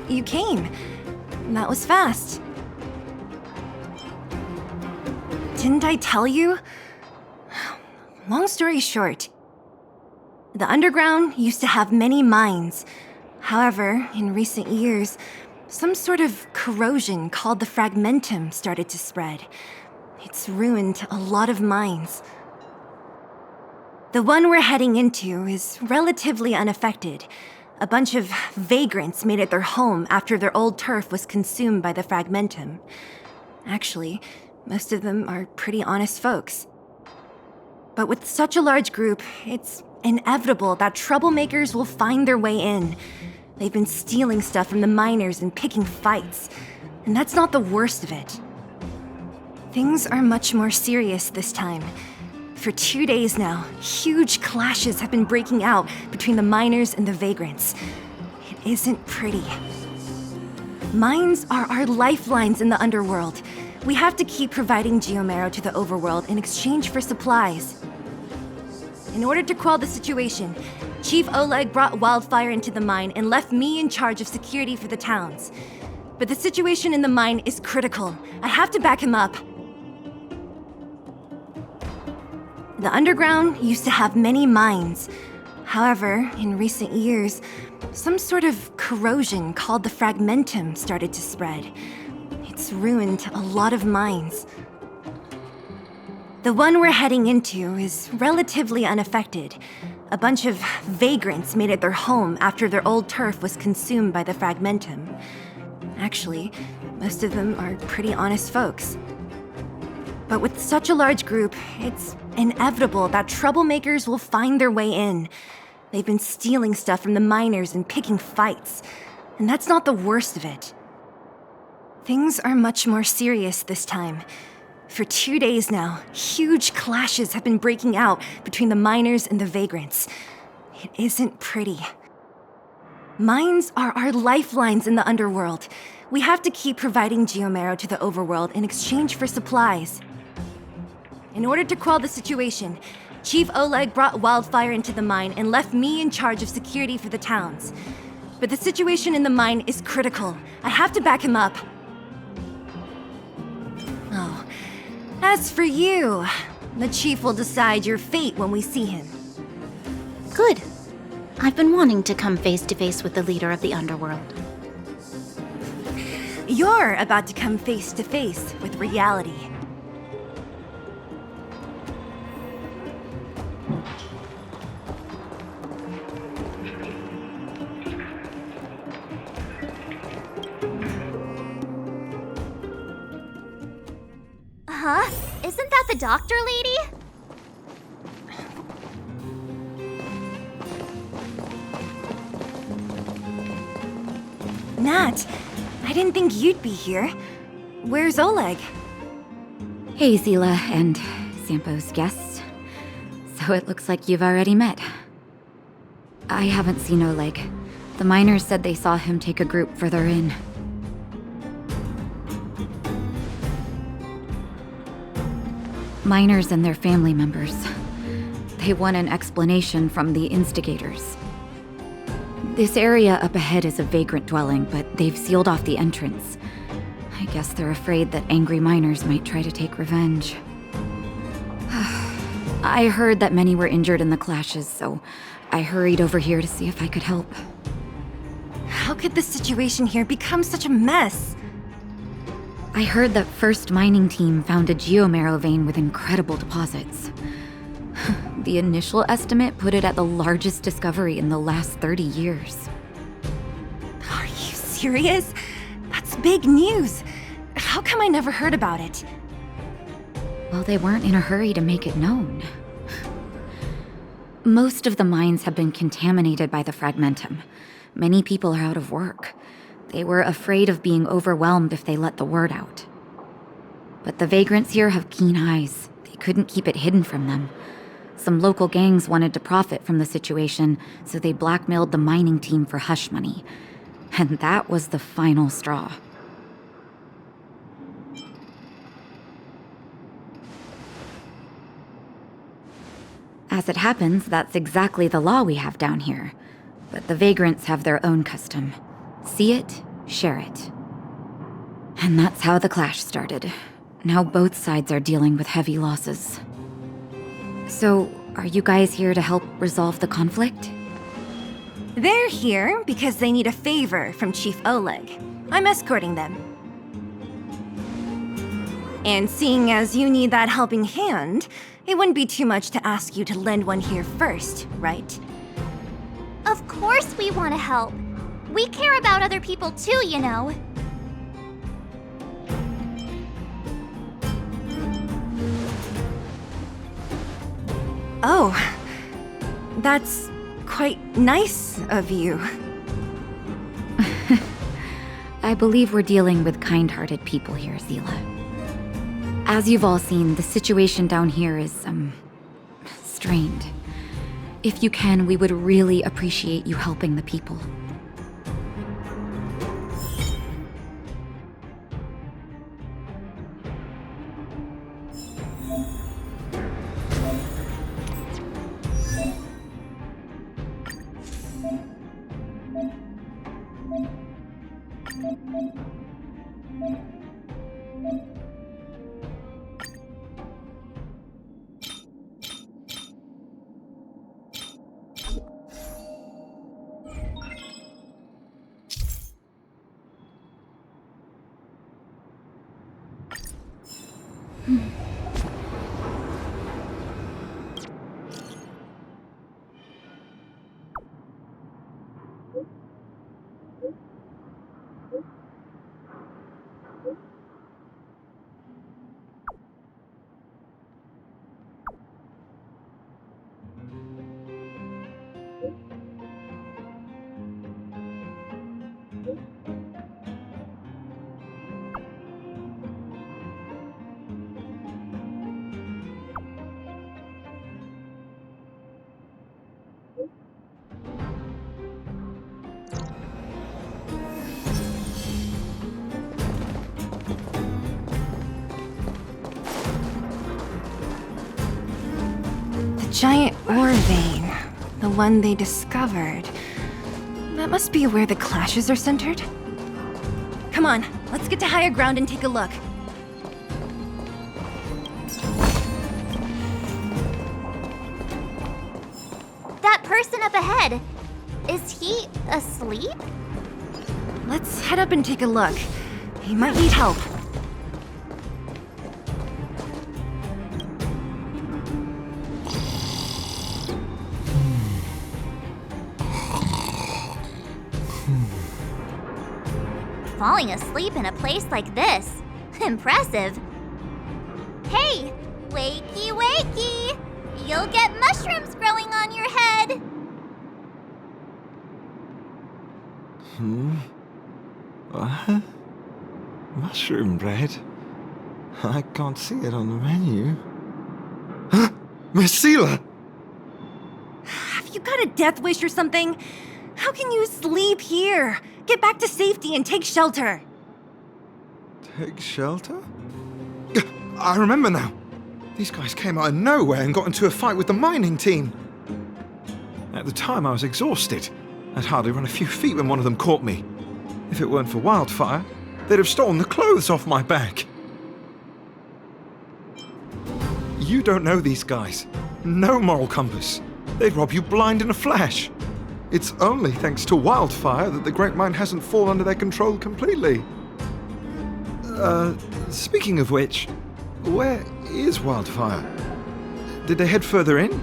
you came. That was fast. Didn't I tell you? Long story short, the underground used to have many mines. However, in recent years, some sort of corrosion called the fragmentum started to spread. It's ruined a lot of mines. The one we're heading into is relatively unaffected. A bunch of vagrants made it their home after their old turf was consumed by the fragmentum. Actually, most of them are pretty honest folks. But with such a large group, it's inevitable that troublemakers will find their way in. They've been stealing stuff from the miners and picking fights. And that's not the worst of it. Things are much more serious this time. For 2 days now, huge clashes have been breaking out between the miners and the vagrants. It isn't pretty. Mines are our lifelines in the underworld. We have to keep providing geomarrow to the overworld in exchange for supplies. In order to quell the situation, Chief Oleg brought wildfire into the mine and left me in charge of security for the towns. But the situation in the mine is critical. I have to back him up. The underground used to have many mines. However, in recent years, some sort of corrosion called the fragmentum started to spread. It's ruined a lot of mines. The one we're heading into is relatively unaffected. A bunch of vagrants made it their home after their old turf was consumed by the fragmentum. Actually, most of them are pretty honest folks. But with such a large group, it's inevitable that troublemakers will find their way in. They've been stealing stuff from the miners and picking fights. And that's not the worst of it. Things are much more serious this time. For 2 days now, huge clashes have been breaking out between the miners and the vagrants. It isn't pretty. Mines are our lifelines in the underworld. We have to keep providing geomarrow to the overworld in exchange for supplies. In order to quell the situation, Chief Oleg brought wildfire into the mine and left me in charge of security for the towns. But the situation in the mine is critical. I have to back him up. Oh, as for you, the Chief will decide your fate when we see him. Good. I've been wanting to come face to face with the leader of the underworld. You're about to come face to face with reality. Huh? Isn't that the doctor lady? Nat, I didn't think you'd be here. Where's Oleg? Hey, Zila and Sampo's guests. So it looks like you've already met. I haven't seen Oleg. The miners said they saw him take a group further in. Miners and their family members. They want an explanation from the instigators. This area up ahead is a vagrant dwelling, but they've sealed off the entrance. I guess they're afraid that angry miners might try to take revenge. I heard that many were injured in the clashes, so I hurried over here to see if I could help. How could the situation here become such a mess? I heard that First Mining Team found a geomarrow vein with incredible deposits. The initial estimate put it at the largest discovery in the last 30 years. Are you serious? That's big news. How come I never heard about it? Well, they weren't in a hurry to make it known. Most of the mines have been contaminated by the fragmentum. Many people are out of work. They were afraid of being overwhelmed if they let the word out. But the vagrants here have keen eyes. They couldn't keep it hidden from them. Some local gangs wanted to profit from the situation, so they blackmailed the mining team for hush money. And that was the final straw. As it happens, that's exactly the law we have down here. But the vagrants have their own custom. See it, share it. And that's how the clash started. Now both sides are dealing with heavy losses. So, are you guys here to help resolve the conflict? They're here because they need a favor from Chief Oleg. I'm escorting them. And seeing as you need that helping hand, it wouldn't be too much to ask you to lend one here first, right? Of course we want to help. We care about other people too, you know. Oh, that's quite nice of you. I believe we're dealing with kind-hearted people here, Zila. As you've all seen, the situation down here is, strained. If you can, we would really appreciate you helping the people. Giant ore vein, the one they discovered. That must be where the clashes are centered. Come on, let's get to higher ground and take a look. That person up ahead, is he asleep? Let's head up and take a look. He might need help. Falling asleep in a place like this. Impressive. Hey, wakey wakey! You'll get mushrooms growing on your head! What? Mushroom bread? I can't see it on the menu. Huh? Miss Seela! Have you got a death wish or something? How can you sleep here? Get back to safety and take shelter. Take shelter? I remember now. These guys came out of nowhere and got into a fight with the mining team. At the time, I was exhausted. I'd hardly run a few feet when one of them caught me. If it weren't for Wildfire, they'd have stolen the clothes off my back. You don't know these guys. No moral compass. They'd rob you blind in a flash. It's only thanks to Wildfire that the Great Mine hasn't fallen under their control completely. Speaking of which, where is Wildfire? Did they head further in?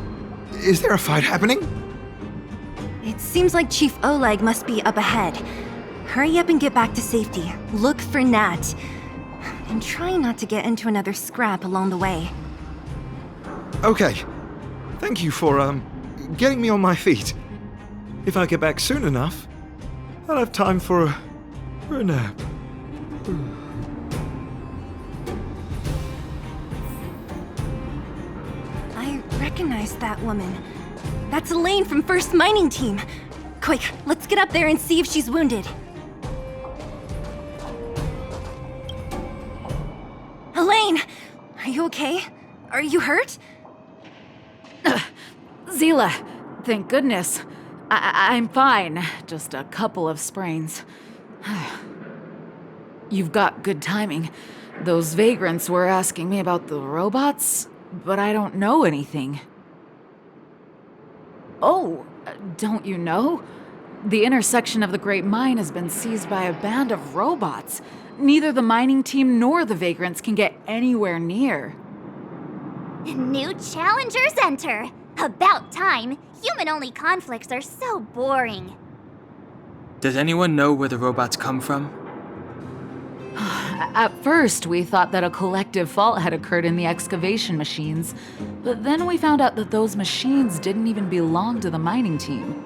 Is there a fight happening? It seems like Chief Oleg must be up ahead. Hurry up and get back to safety. Look for Nat. And try not to get into another scrap along the way. Okay. Thank you for, getting me on my feet. If I get back soon enough, I'll have time for a nap. I recognize that woman. That's Elaine from First Mining Team. Quick, let's get up there and see if she's wounded. Elaine! Are you okay? Are you hurt? Zila, thank goodness. I'm fine. Just a couple of sprains. You've got good timing. Those vagrants were asking me about the robots, but I don't know anything. Oh, don't you know? The intersection of the Great Mine has been seized by a band of robots. Neither the mining team nor the vagrants can get anywhere near. New challengers enter! About time! Human-only conflicts are so boring. Does anyone know where the robots come from? At first, we thought that a collective fault had occurred in the excavation machines, but then we found out that those machines didn't even belong to the mining team.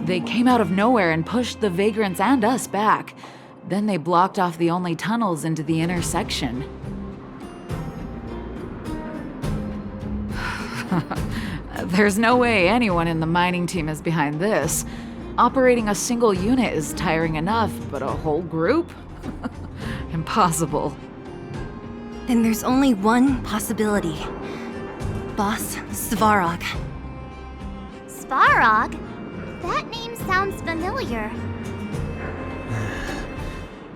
They came out of nowhere and pushed the vagrants and us back. Then they blocked off the only tunnels into the intersection. There's no way anyone in the mining team is behind this. Operating a single unit is tiring enough, but a whole group? Impossible. Then there's only one possibility. Boss Svarog. Svarog? That name sounds familiar.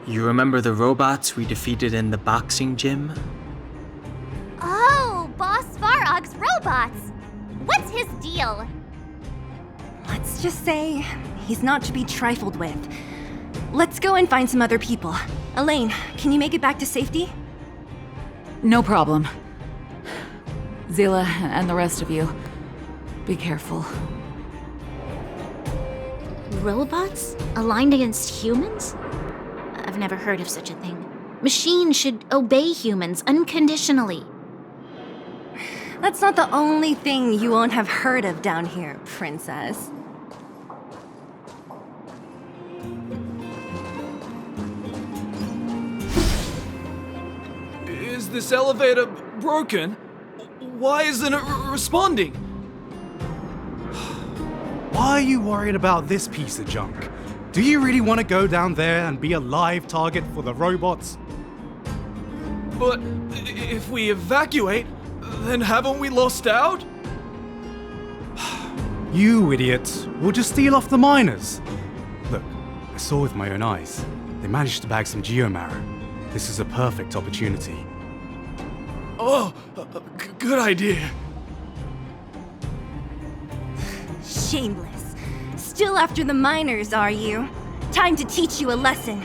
You remember the robots we defeated in the boxing gym? Oh, Boss Svarog's robots! What's his deal? Let's just say he's not to be trifled with. Let's go and find some other people. Elaine, can you make it back to safety? No problem. Zila and the rest of you, be careful. Robots? Aligned against humans? I've never heard of such a thing. Machines should obey humans unconditionally. That's not the only thing you won't have heard of down here, Princess. Is this elevator broken? Why isn't it responding? Why are you worried about this piece of junk? Do you really want to go down there and be a live target for the robots? But if we evacuate, then haven't we lost out? You idiots! We'll just steal off the miners! Look, I saw with my own eyes. They managed to bag some geomarrow. This is a perfect opportunity. Oh, good idea. Shameless. Still after the miners, are you? Time to teach you a lesson.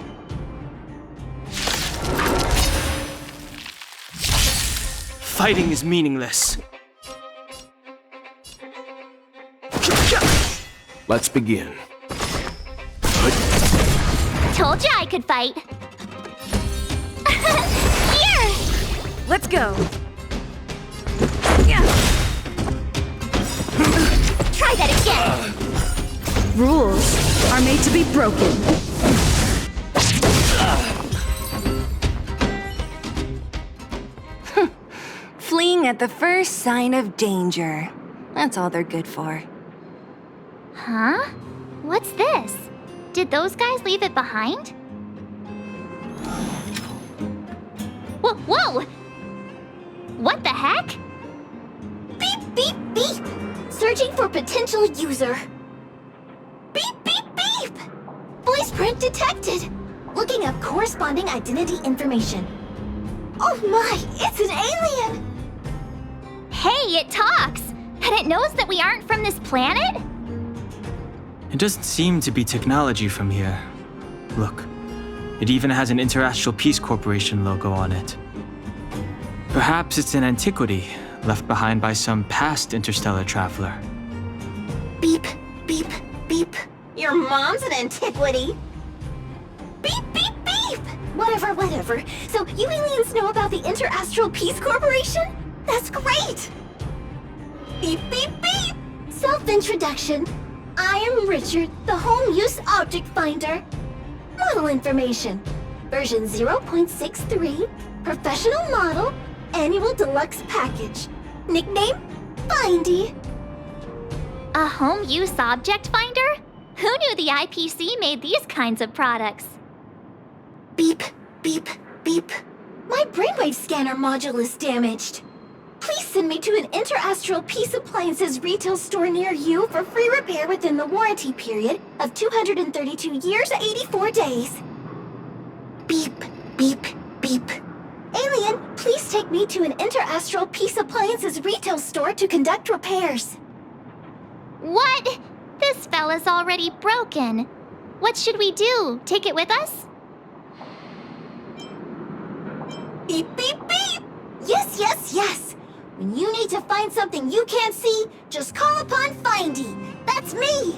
Fighting is meaningless. Let's begin. Told ya I could fight. Here! Let's go. Try that again! Rules are made to be broken. Fleeing at the first sign of danger. That's all they're good for. Huh? What's this? Did those guys leave it behind? Whoa! What the heck? Beep, beep, beep! Searching for potential user. Beep, beep, beep! Voice print detected. Looking up corresponding identity information. Oh my, it's an alien! Hey, it talks! And it knows that we aren't from this planet? It doesn't seem to be technology from here. Look, it even has an Interastral Peace Corporation logo on it. Perhaps it's an antiquity left behind by some past interstellar traveler. Beep, beep, beep. Your mom's an antiquity. Beep, beep, beep! Whatever. So you aliens know about the Interastral Peace Corporation? That's great! Beep, beep, beep! Self-introduction. I am Richard, the Home Use Object Finder. Model information. Version 0.63, professional model, annual deluxe package. Nickname, Findy. A home use object finder? Who knew the IPC made these kinds of products? Beep, beep, beep. My brainwave scanner module is damaged. Please send me to an Interastral Peace Appliances retail store near you for free repair within the warranty period of 232 years, 84 days. Beep, beep. Alien, please take me to an interastral peace appliances retail store to conduct repairs. What? This fella's already broken. What should we do? Take it with us? Beep, beep, beep! Yes, yes, yes! When you need to find something you can't see, just call upon Findy. That's me!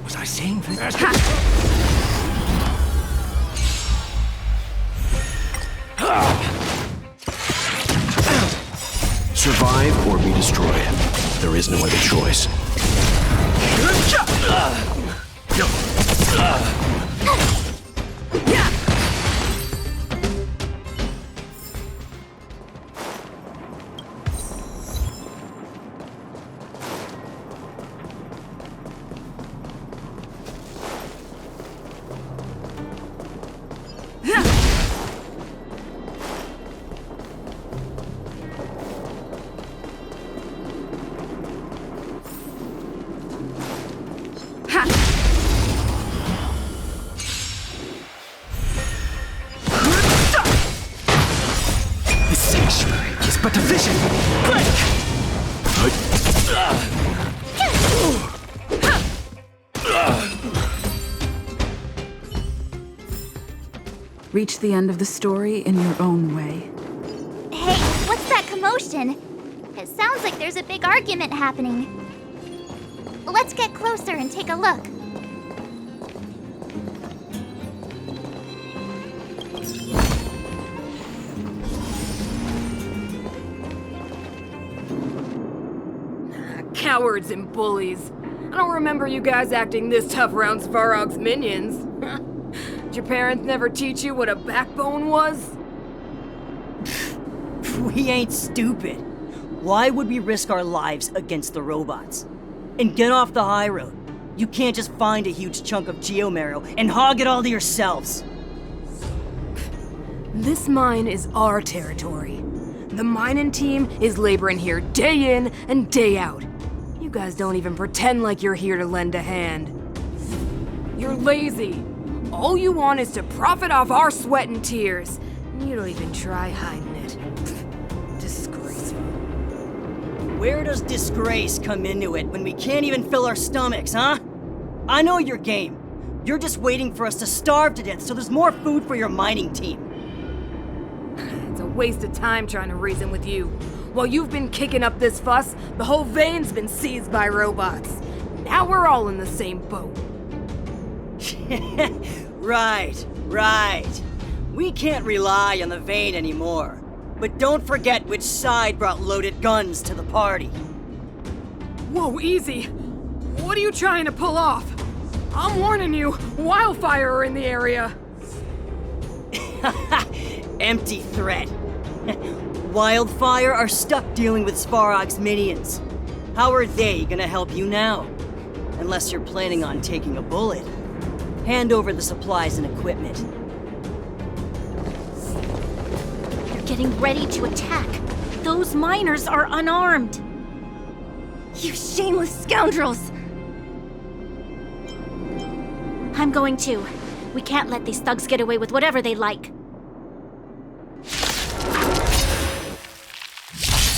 Was I saying this? Survive or be destroyed. There is no other choice. The sanctuary is but a vision. Break! Reach the end of the story in your own way. Hey, what's that commotion? It sounds like there's a big argument happening. Let's get closer and take a look. Cowards and bullies. I don't remember you guys acting this tough around Svarog's minions. Did your parents never teach you what a backbone was? We ain't stupid. Why would we risk our lives against the robots? And get off the high road. You can't just find a huge chunk of geomarrow and hog it all to yourselves. This mine is our territory. The mining team is laboring here day in and day out. You guys don't even pretend like you're here to lend a hand. You're lazy. All you want is to profit off our sweat and tears. You don't even try hiding it. Disgraceful. Where does disgrace come into it when we can't even fill our stomachs, huh? I know your game. You're just waiting for us to starve to death so there's more food for your mining team. It's a waste of time trying to reason with you. While you've been kicking up this fuss, the whole vein's been seized by robots. Now we're all in the same boat. Right. We can't rely on the vein anymore. But don't forget which side brought loaded guns to the party. Whoa, easy. What are you trying to pull off? I'm warning you, wildfire are in the area. Empty threat. Wildfire are stuck dealing with Svarog's minions. How are they gonna help you now? Unless you're planning on taking a bullet. Hand over the supplies and equipment. You're getting ready to attack. Those miners are unarmed. You shameless scoundrels! I'm going to. We can't let these thugs get away with whatever they like.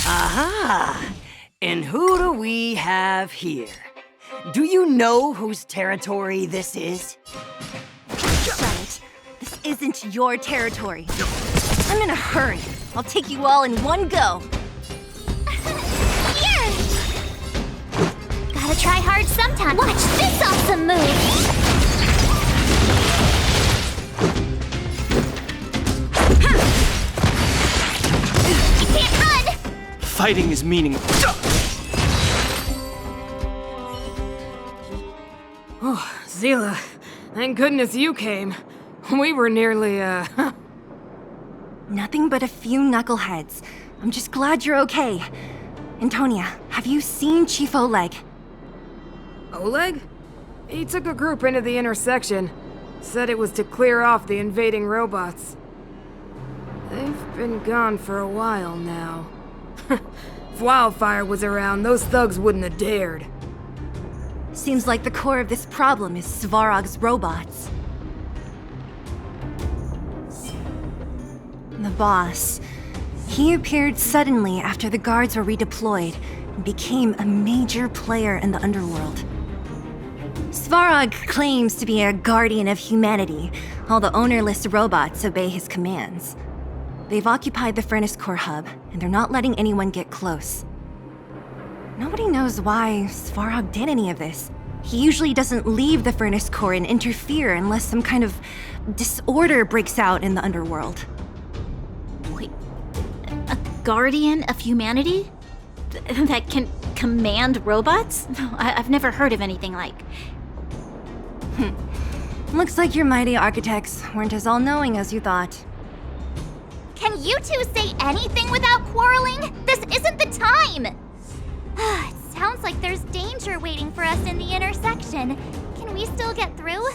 Aha! And who do we have here? Do you know whose territory this is? Shut it. This isn't your territory. I'm in a hurry. I'll take you all in one go. Here! Gotta try hard sometime. Watch this awesome move! You can't run! Fighting is meaningless. Oh, Zila, thank goodness you came. We were nearly, Nothing but a few knuckleheads. I'm just glad you're okay. Antonia, have you seen Chief Oleg? Oleg? He took a group into the intersection. Said it was to clear off the invading robots. They've been gone for a while now. If Wildfire was around, those thugs wouldn't have dared. Seems like the core of this problem is Svarog's robots. The boss. He appeared suddenly after the guards were redeployed and became a major player in the underworld. Svarog claims to be a guardian of humanity, while the ownerless robots obey his commands. They've occupied the Furnace Core hub, and they're not letting anyone get close. Nobody knows why Svarog did any of this. He usually doesn't leave the Furnace Core and interfere unless some kind of disorder breaks out in the underworld. Wait, a guardian of humanity? That can command robots? No, I've never heard of anything like. Looks like your mighty architects weren't as all-knowing as you thought. Can you two say anything without quarreling? This isn't the time! It sounds like there's danger waiting for us in the intersection. Can we still get through?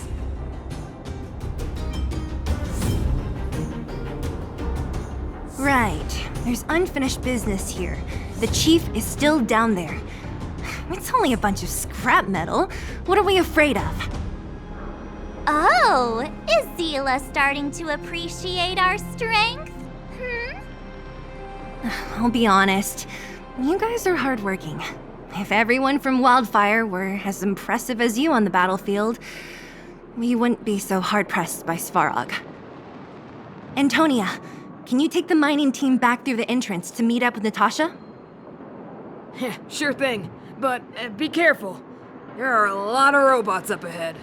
Right. There's unfinished business here. The chief is still down there. It's only a bunch of scrap metal. What are we afraid of? Oh, is Zila starting to appreciate our strength? I'll be honest. You guys are hardworking. If everyone from Wildfire were as impressive as you on the battlefield, we wouldn't be so hard-pressed by Svarog. Antonia, can you take the mining team back through the entrance to meet up with Natasha? Sure thing, but be careful. There are a lot of robots up ahead.